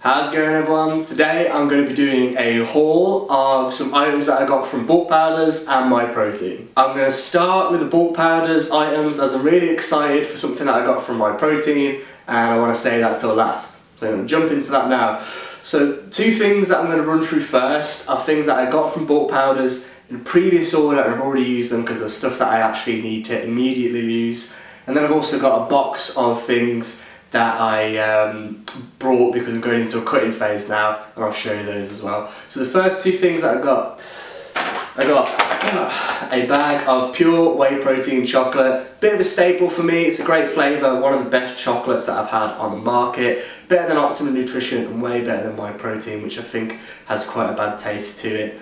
How's it going, everyone? Today I'm going to be doing a haul of some items that I got from bulk powders and Myprotein. I'm going to start with the bulk powders items as I'm really excited for something that I got from Myprotein and I want to save that till last. So I'm going to jump into that now. So two things that I'm going to run through first are things that I got from bulk powders in previous order and I've already used them because there's stuff that I actually need to immediately use. And then I've also got a box of things that I brought because I'm going into a cutting phase now, and I'll show you those as well. So the first two things that I got a bag of pure whey protein chocolate. Bit of a staple for me, it's a great flavour, one of the best chocolates that I've had on the market. Better than Optimum Nutrition and way better than Myprotein, which I think has quite a bad taste to it.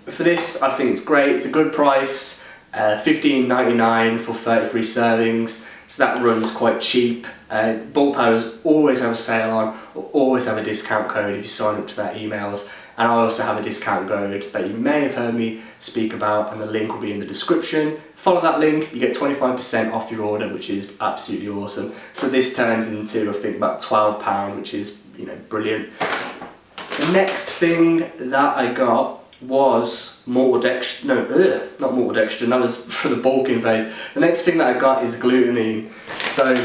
For this, I think it's great, it's a good price, $15.99 for 33 servings. So that runs quite cheap. Bulk powders always have a sale on, or always have a discount code if you sign up to their emails. And I also have a discount code that you may have heard me speak about, and the link will be in the description. Follow that link, you get 25% off your order, which is absolutely awesome. So this turns into, I think, about £12, which is, you know, brilliant. The next thing that I got was maltodextrin, not maltodextrin, that was for the bulking phase. The next thing that I got is glutamine. So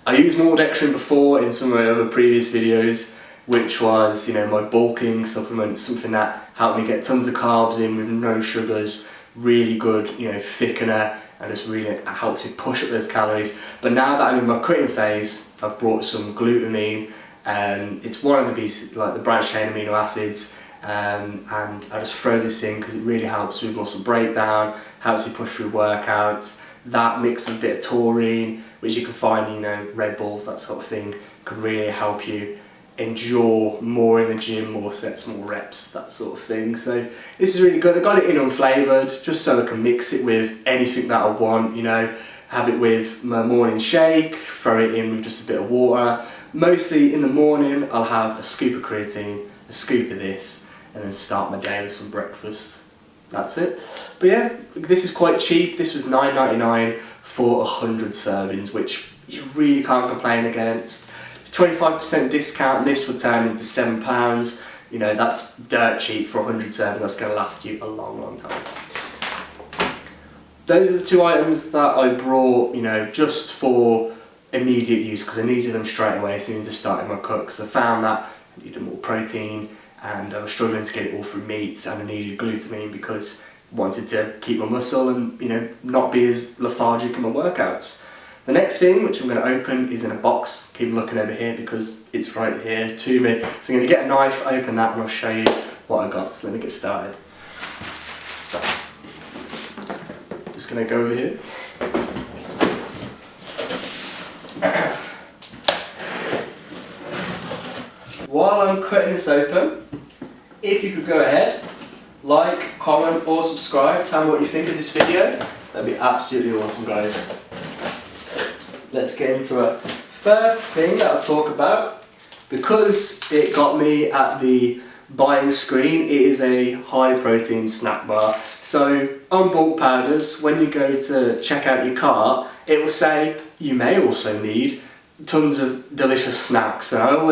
I used maltodextrin before in some of my other previous videos, which was, you know, my bulking supplement, something that helped me get tons of carbs in with no sugars, really good, you know, thickener, and just really helps me push up those calories. But now that I'm in my cutting phase, I've brought some glutamine, and it's one of the like the branched chain amino acids. And I just throw this in because it really helps with muscle breakdown, helps you push through workouts. That mixed with a bit of taurine, which you can find, you know, Red Bulls, that sort of thing, can really help you endure more in the gym, more sets, more reps, that sort of thing. So this is really good. I got it in unflavoured just so I can mix it with anything that I want, you know, have it with my morning shake, throw it in with just a bit of water. Mostly in the morning I'll have a scoop of creatine, a scoop of this, and then start my day with some breakfast. That's it. But yeah, this is quite cheap. This was $9.99 for 100 servings, which you really can't complain against. 25% discount, and this would turn into £7. You know, that's dirt cheap for 100 servings. That's going to last you a long, long time. Those are the two items that I brought, you know, just for immediate use because I needed them straight away as soon as I started my cut, because I found that I needed more protein and I was struggling to get it all through meats, and I needed glutamine because I wanted to keep my muscle and, you know, not be as lethargic in my workouts. The next thing, which I'm going to open, is in a box. Keep looking over here because it's right here to me. So I'm going to get a knife, open that, and I'll show you what I got. So let me get started. So, just going to go over here. While I'm cutting this open, if you could go ahead, like, comment or subscribe, tell me what you think of this video, that'd be absolutely awesome, guys. Let's get into it. First thing that I'll talk about, because it got me at the buying screen, it is a high protein snack bar. So on bulk powders, when you go to check out your cart, it will say you may also need tons of delicious snacks. And I'm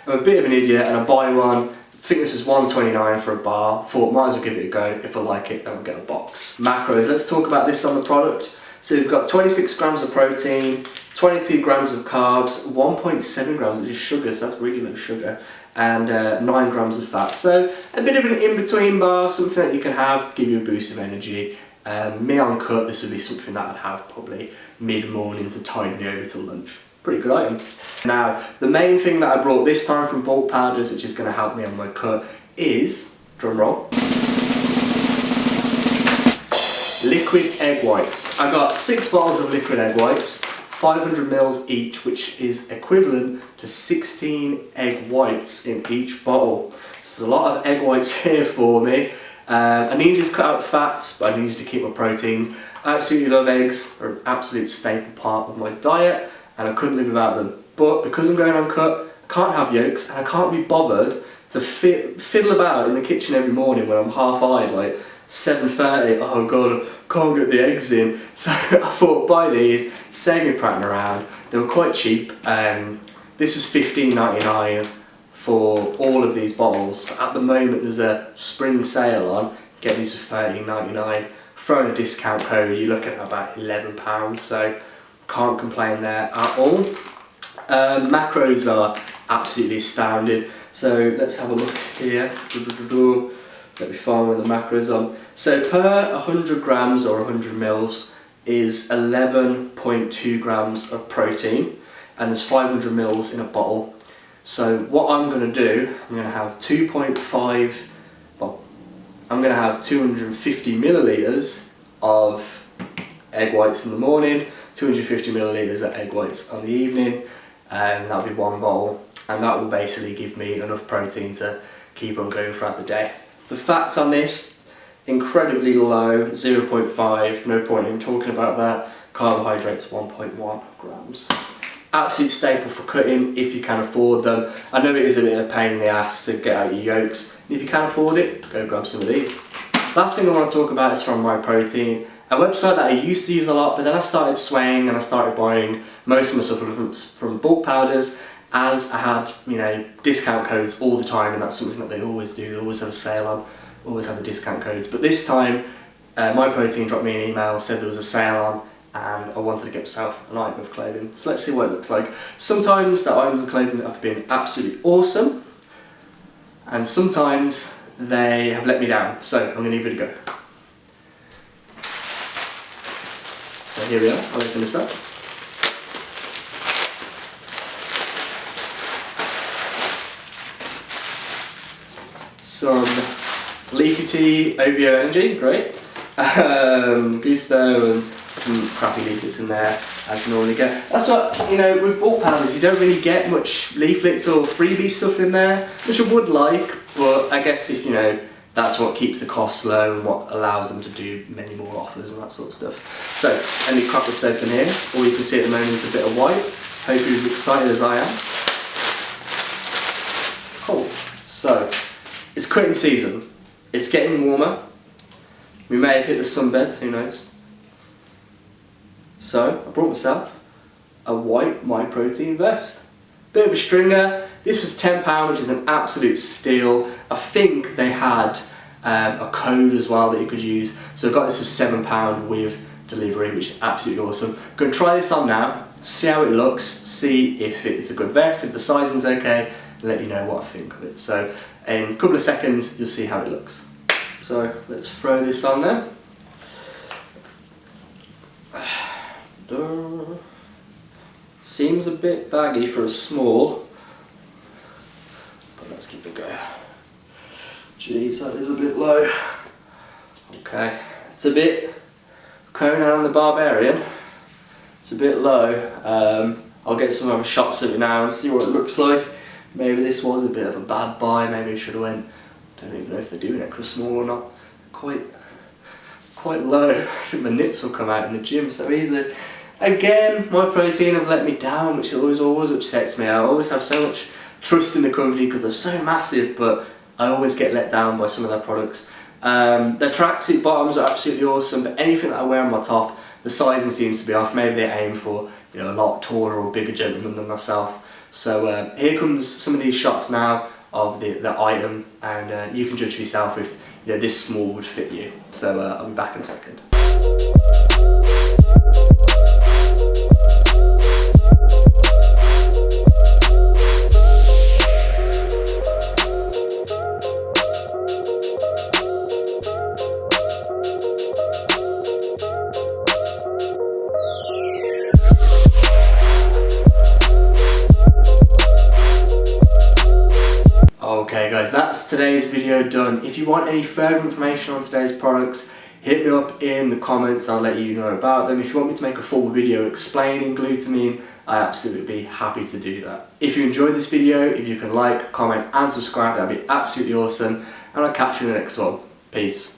a bit of an idiot and I buy one. I think this was $1.29 for a bar. Thought might as well give it a go. If I like it, I'll get a box. Macros, let's talk about this on the product. So we've got 26 grams of protein, 22 grams of carbs, 1.7 grams of just sugar, so that's really low sugar, and 9 grams of fat. So a bit of an in-between bar, something that you can have to give you a boost of energy. Me on cut, this would be something that I'd have probably mid-morning to tide me over till lunch. Pretty good item. Now, the main thing that I brought this time from bulk powders, which is going to help me on my cut, is, drum roll, liquid egg whites. I got 6 bottles of liquid egg whites, 500 mils each, which is equivalent to 16 egg whites in each bottle. So there's a lot of egg whites here for me. I needed to cut out the fats, but I needed to keep my proteins. I absolutely love eggs, they're an absolute staple part of my diet, and I couldn't live without them. But because I'm going on cut, I can't have yolks, and I can't be bothered to fiddle about in the kitchen every morning when I'm half-eyed, like 7:30, oh god, I can't get the eggs in. So I thought, buy these, save me prattling around. They were quite cheap. This was $15.99 for all of these bottles, but at the moment there's a spring sale on. Get these for $13.99. Throw in a discount code, you're looking at about £11, so can't complain there at all. Macros are absolutely astounding. So let's have a look here. Let me find where the macros are. So per 100 grams or 100 mils is 11.2 grams of protein, and there's 500 mils in a bottle. So what I'm going to do, I'm going to have 250 millilitres of egg whites in the morning, 250 millilitres of egg whites on the evening, and that'll be one bowl, and that will basically give me enough protein to keep on going throughout the day. The fats on this, incredibly low, 0.5, no point in talking about that. Carbohydrates, 1.1 grams. Absolute staple for cutting if you can afford them. I know it is a bit of a pain in the ass to get out your yolks. If you can afford it, go grab some of these. Last thing I want to talk about is from Myprotein, a website that I used to use a lot, but then I started swaying and I started buying most of my supplements from bulk powders, as I had, you know, discount codes all the time, and that's something that they always do. They always have a sale on, always have the discount codes. But this time, Myprotein dropped me an email, said there was a sale on, and I wanted to get myself an item of clothing. So let's see what it looks like. Sometimes the items of clothing have been absolutely awesome, and sometimes they have let me down. So I'm going to give it a go. So here we are, I'll open this up. Some leafy tea, OVO energy, great. Gusto and some crappy leaflets in there, as you normally get. That's what, you know, with bulk powders, you don't really get much leaflets or freebie stuff in there, which I would like, but I guess if, you know, that's what keeps the cost low and what allows them to do many more offers and that sort of stuff. So, let me crack this open here. All you can see at the moment is a bit of white. Hope you're as excited as I am. Cool. So, it's cutting season. It's getting warmer. We may have hit the sunbed, who knows. So, I brought myself a white Myprotein vest. Bit of a stringer. This was £10, which is an absolute steal. I think they had a code as well that you could use. So I got this for £7 with delivery, which is absolutely awesome. I'm going to try this on now, see how it looks, see if it's a good vest, if the sizing's okay, and let you know what I think of it. So in a couple of seconds, you'll see how it looks. So let's throw this on there. Seems a bit baggy for a small, but let's keep it going. Jeez, that is a bit low. Okay, it's a bit Conan the Barbarian. It's a bit low. I'll get some other shots of it now and see what it looks like. Maybe this was a bit of a bad buy. Maybe I should have went. Don't even know if they're doing extra small or not. Quite low. I think my nips will come out in the gym so easily. Again, Myprotein have let me down, which always upsets me. I always have so much trust in the company because they're so massive, but I always get let down by some of their products. Their tracksuit bottoms are absolutely awesome, but anything that I wear on my top, the sizing seems to be off. Maybe they aim for, you know, a lot taller or bigger gentlemen than myself. So here comes some of these shots now of the item, and you can judge for yourself if, you know, this small would fit you. So I'll be back in a second. Okay guys, that's today's video done. If you want any further information on today's products, hit me up in the comments, I'll let you know about them. If you want me to make a full video explaining glutamine, I absolutely be happy to do that. If you enjoyed this video, if you can like, comment and subscribe, that'd be absolutely awesome. And I'll catch you in the next one. Peace.